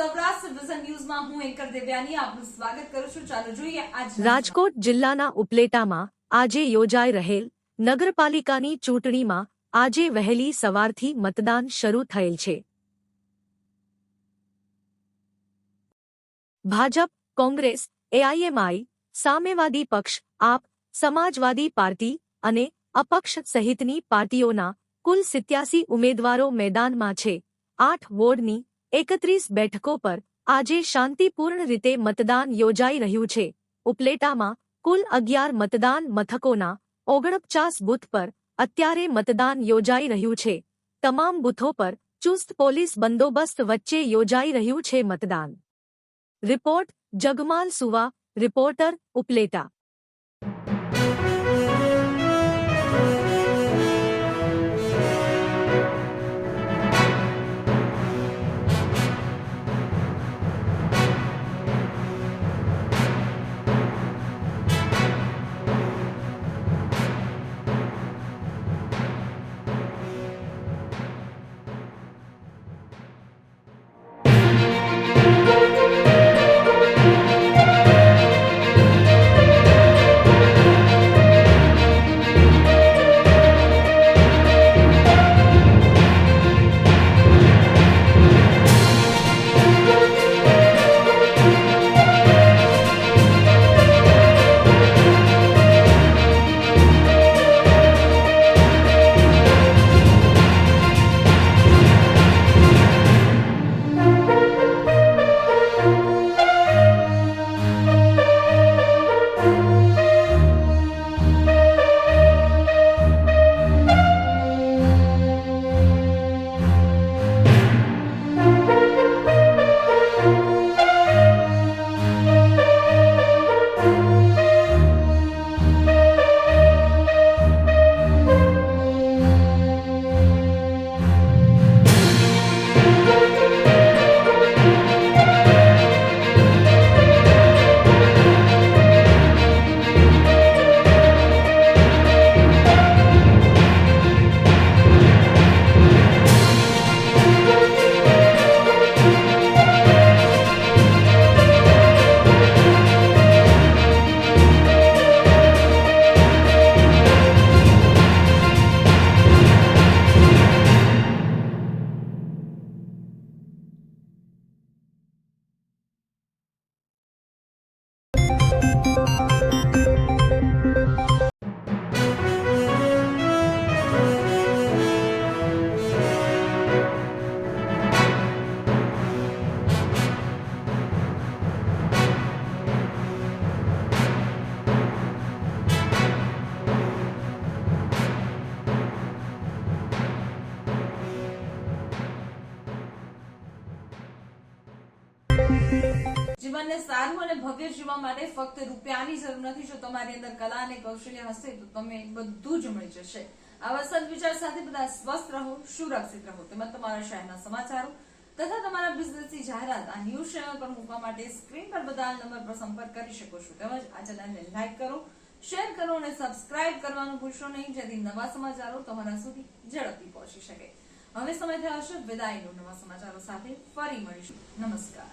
Saurashtra vision ન્યૂઝમાં હું anchor Devyani આપનું સ્વાગત કરું છું। ચાલો જોઈએ આજ રાજકોટ જિલ્લાના ઉપલેટામાં આજે યોજાઈ રહેલ નગરપાલિકાની ચૂંટણીમાં આજે વહેલી સવારથી મતદાન શરૂ થયેલ છે। ભાજપ, કોંગ્રેસ, એઆઈએમઆઈ, સામ્યવાદી પક્ષ, આપ, સમાજવાદી પાર્ટી અને અપક્ષ સહિતની પાર્ટીઓના કુલ 87 ઉમેદવારો મેદાનમાં છે। 8 વોર્ડની 31 બેઠકો પર આજે શાંતિપૂર્ણ રીતે મતદાન યોજાઈ રહ્યું છે। ઉપલેટામાં કુલ 11 મતદાન મથકોના 49 બૂથ પર અત્યારે મતદાન યોજાઈ રહ્યું છે। તમામ બૂથો પર ચુસ્ત પોલીસ બંદોબસ્ત વચ્ચે યોજાઈ રહ્યું છે મતદાન। રિપોર્ટ જગમાલ સુવા, રિપોર્ટર ઉપલેટા। જીવનને સારું અને ભવ્ય જીવવા માટે ફક્ત રૂપિયાની જરૂર નથી। જો તમારી અંદર કલા અને કૌશલ્ય હશે તો તમે બધું જ મળી જશે। આવા સદવિચાર સાથે બધા સ્વસ્થ રહો, સુરક્ષિત રહો। તેમજ તમારા શહેરના સમાચારો તથા તમારા બિઝનેસની જાહેરાત આ ન્યૂઝ ચેનલ પર મૂકવા માટે સ્ક્રીન પર બધા નંબર પર સંપર્ક કરી શકો છો। તેમજ આ ચેનલને લાઈક કરો, શેર કરો અને સબસ્ક્રાઇબ કરવાનું ભૂલશો નહીં, જેથી નવા સમાચારો તમારા સુધી ઝડપથી પહોંચી શકે। હવે સમય થયો છે વિદાયનો। નવા સમાચારો સાથે ફરી મળીશું। નમસ્કાર।